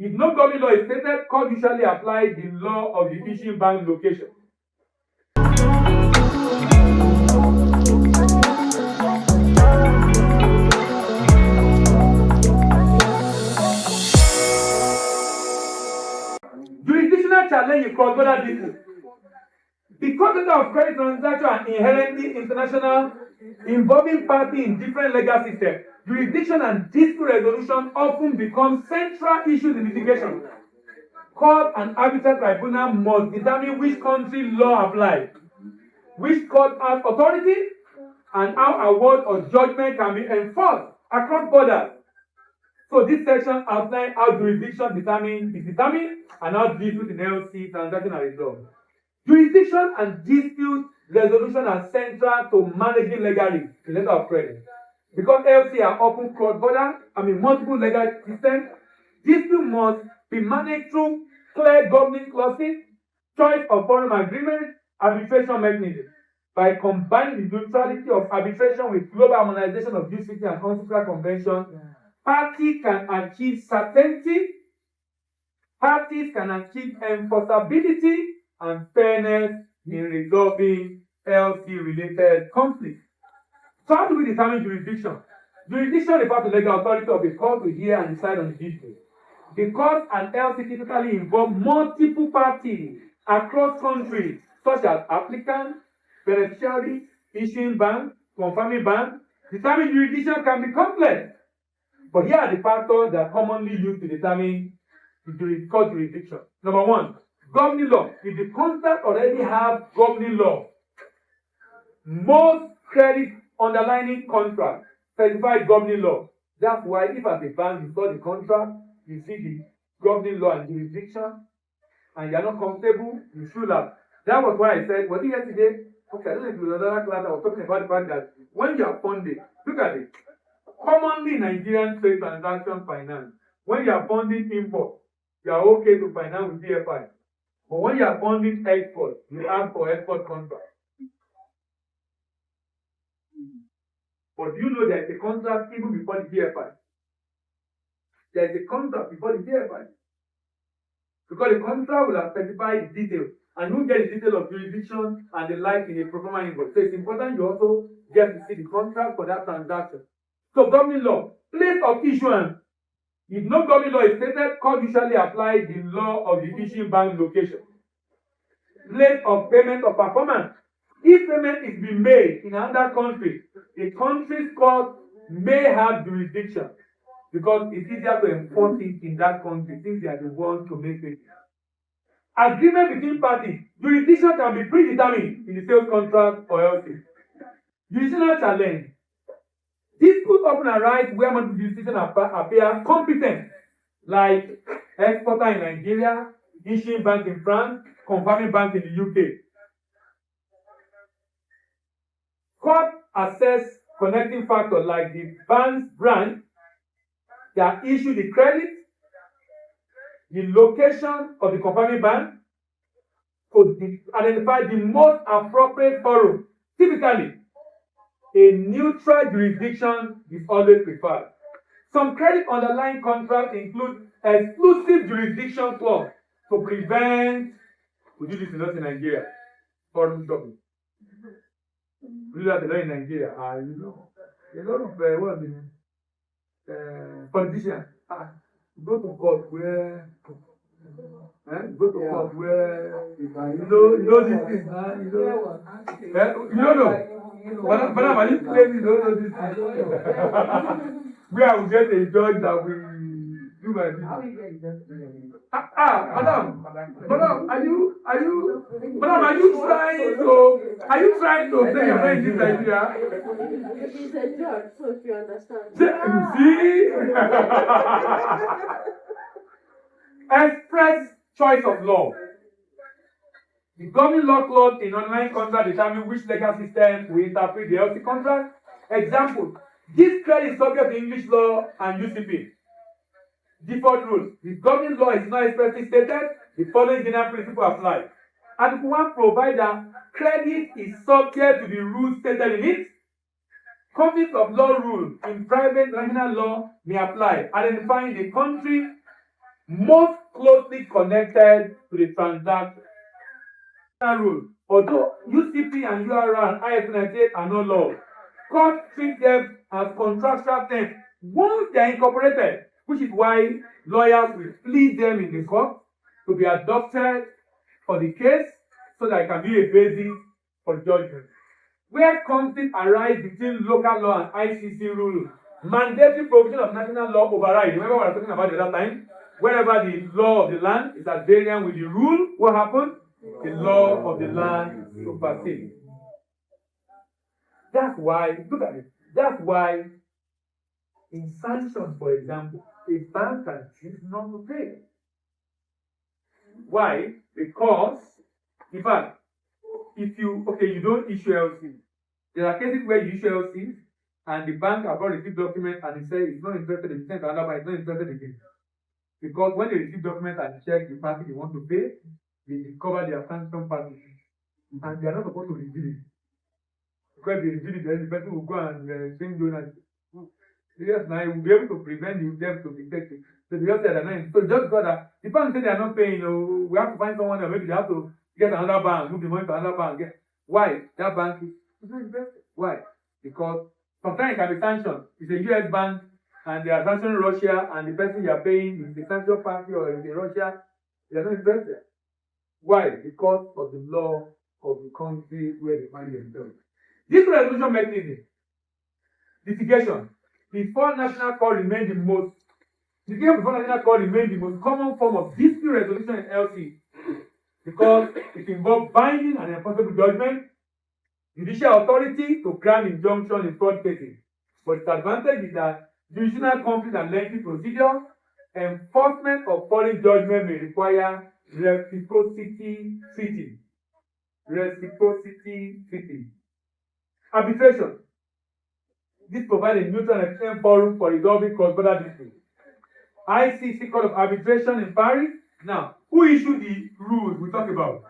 If no governing law is stated, court usually apply the law of the issuing bank location. Jurisdictional challenge in cross-border dispute. Because letter of credit transaction are inherently international, involving parties in different legal systems, jurisdiction and dispute resolution often become central issues in litigation. Court and arbitral tribunal must determine which country law applies, which court has authority, and how award or judgment can be enforced across borders. So this section outlines how jurisdiction is determined and how dispute in LC transaction are resolved. Jurisdiction and dispute resolution are central to managing legal risk in letter of credit. Because LC are often cross-border, multiple legal systems, dispute must be managed through clear governing clauses, choice of forum agreements, arbitration mechanisms. By combining the neutrality of arbitration with global harmonization of UCC and constitutional convention, parties can achieve certainty, parties can achieve enforceability and fairness in resolving LC-related conflicts. So how do we determine jurisdiction? Jurisdiction refers to legal authority of a court to hear and decide on the dispute. The court and LC typically involve multiple parties across countries, such as applicant, beneficiary, issuing bank, confirming bank. Determining jurisdiction can be complex, but here are the factors that are commonly used to determine the court jurisdiction. Number one, governing law. If the contract already have governing law, most credit underlying contracts specify governing law. That's why if as a bank you saw the contract, you see the governing law and jurisdiction, and you are not comfortable, you should have. That was why I said, was it yesterday? Okay, I don't know if it was another class I was talking about the fact that when you are funding, look at it. Commonly Nigerian trade transaction finance, when you are funding import, you are okay to finance with DFI. But when you are funding export, you ask for export contract. But do you know there is a contract even before the DFI? There is a contract before the DFI. Because the contract will have specified the details. And you get the detail of jurisdiction and the like in a pro forma invoice. So it's important you also get to see the contract for that transaction. So governing law, place of issuance. If no governing law is stated, court usually apply the law of the issuing bank location. Place of payment or performance. If payment is being made in another country, the country's court may have jurisdiction because it's easier to enforce it in that country since they are the ones to make it. Agreement between parties. Jurisdiction can be predetermined in the sales contract or LC. Jurisdictional challenge. Disputes often arise where multiple jurisdictions appear competent, like exporter in Nigeria, issuing bank in France, confirming bank in the UK. Court assess connecting factors like the bank's branch that issue the credit, the location of the confirming bank, to identify the most appropriate forum. Typically, a neutral jurisdiction is always preferred. Some credit underlying contracts include exclusive jurisdiction clause to prevent, we do this in Nigeria, foreign shopping. We do that a lot in Nigeria. You know, a lot of politicians go to court where you know these things, you don't know. But are you claiming you don't know these things? Where I will get a judge that will do my business. Madam, are you trying to say you're not in this idea? He's a judge, so if you understand. You see? Express choice of law. The governing law clause in online contract determines which legal system will interpret the LC contract. Example, this credit is subject to English law and UCP. Default rules. The governing law is not expressly stated. The following general principle apply. Article 1 provides that credit is subject to the rules stated in it. Conflict of law rules in private national law may apply, identifying the country most closely connected to the transaction. Rule. Although UCP and URL and IS98 are not laws, courts treat them as contractual terms once they are incorporated, which is why lawyers will plead them in the court to be adopted for the case so that it can be a basis for judgment. Where conflict arise between local law and ICC rules, mandatory provision of national law override. Remember what I was talking about the other time? Wherever the law of the land is at variance with the rule, what happens? The law of the land supersedes. That's why, look at it. That's why in sanctions, for example, a bank can choose not to pay. Why? Because, in fact, if you don't issue LC. There are cases where you issue LC and the bank have already received document and it says it's not interested in sent another bank, it's not interested again. Because when they receive document and check the party they want to pay, they discover their sanction party. And they are not supposed to reveal it. Because they reveal it, then the person will go and bring donors. Yes, now you will be able to prevent them to be taken. So they just say they're not. So just got that. The bank say they are not paying, we have to find someone that maybe they have to get another bank, move the money to another bank. Why? That bank is not invested. Why? Because sometimes it can be sanctioned. It's a US bank and they are sanctioning Russia and the person you are paying is the sanction party or is in Russia. They are not invested. Why? Because of the law of the country where they find themselves. This resolution mechanism, litigation, before national court remains the most common form of dispute resolution in LC because it involves binding and enforceable judgment, judicial authority to grant injunction in fraud cases. But its advantage is that jurisdictional conflict and lengthy procedure, enforcement of foreign judgment may require reciprocity treaty. Arbitration. This provides a neutral and efficient forum for resolving cross-border disputes. ICC Court of Arbitration in Paris. Now, who issued the rules we talk about?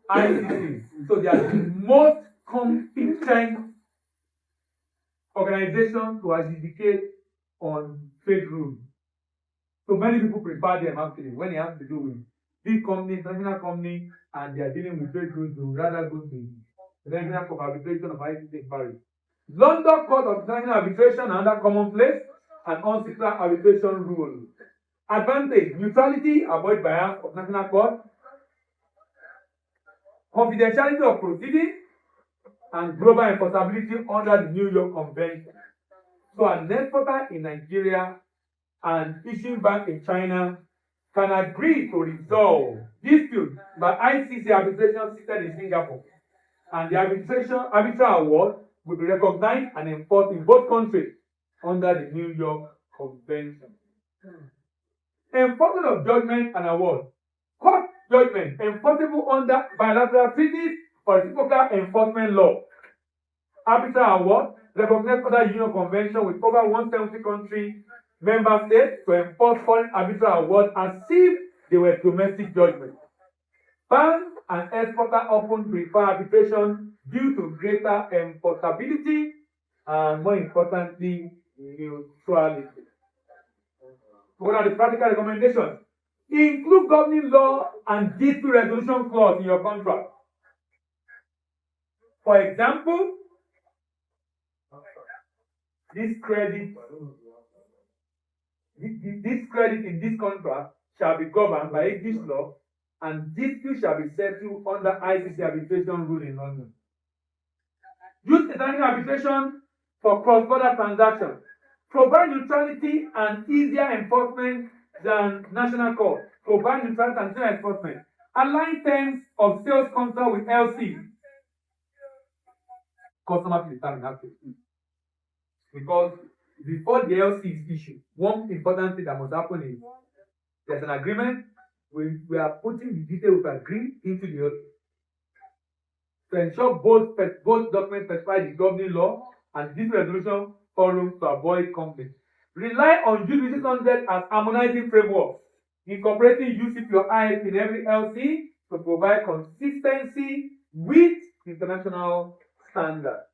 ICC. So they are the most competent organization to adjudicate on trade rules. So many people prefer them actually when it has to do with big companies, international company, and they are dealing with trade rules, they would rather go to the National Court of Arbitration of ICC in Paris. London Court of International Arbitration under commonplace and unsecured arbitration rule. Advantage: neutrality, avoid bias of national court, confidentiality of proceedings, and global enforceability under the New York Convention. So an exporter in Nigeria and issuing bank in China can agree to resolve disputes by ICC arbitration seated in Singapore, and the arbitral award will be recognized and enforced in both countries under the New York Convention. Enforcement of judgment and award. Court judgment enforceable under bilateral treaties or reciprocal enforcement law. Arbitral award recognized under the Union Convention with over 170 country member states to enforce foreign arbitral awards as if they were domestic judgments. Banks and exporters often prefer arbitration due to greater enforceability and, more importantly, neutrality. What are the practical recommendations? Include governing law and dispute resolution clause in your contract. For example, this credit in this contract shall be governed by English law, and dispute shall be settled under ICC arbitration rule in London. Use international arbitration for cross-border transactions. Provide neutrality and easier enforcement than national court. Provide neutrality and easier enforcement. Align terms of sales contract with LC. Customer to determine actually. Because before the LC is issued, one important thing that must happen is there's an agreement. We are putting the details we agree into the LC. To ensure both documents specify the governing law and this resolution forum to avoid conflict. Rely on Jurisdictional standards as harmonizing framework, incorporating UCP or IS in every LC to provide consistency with international standards.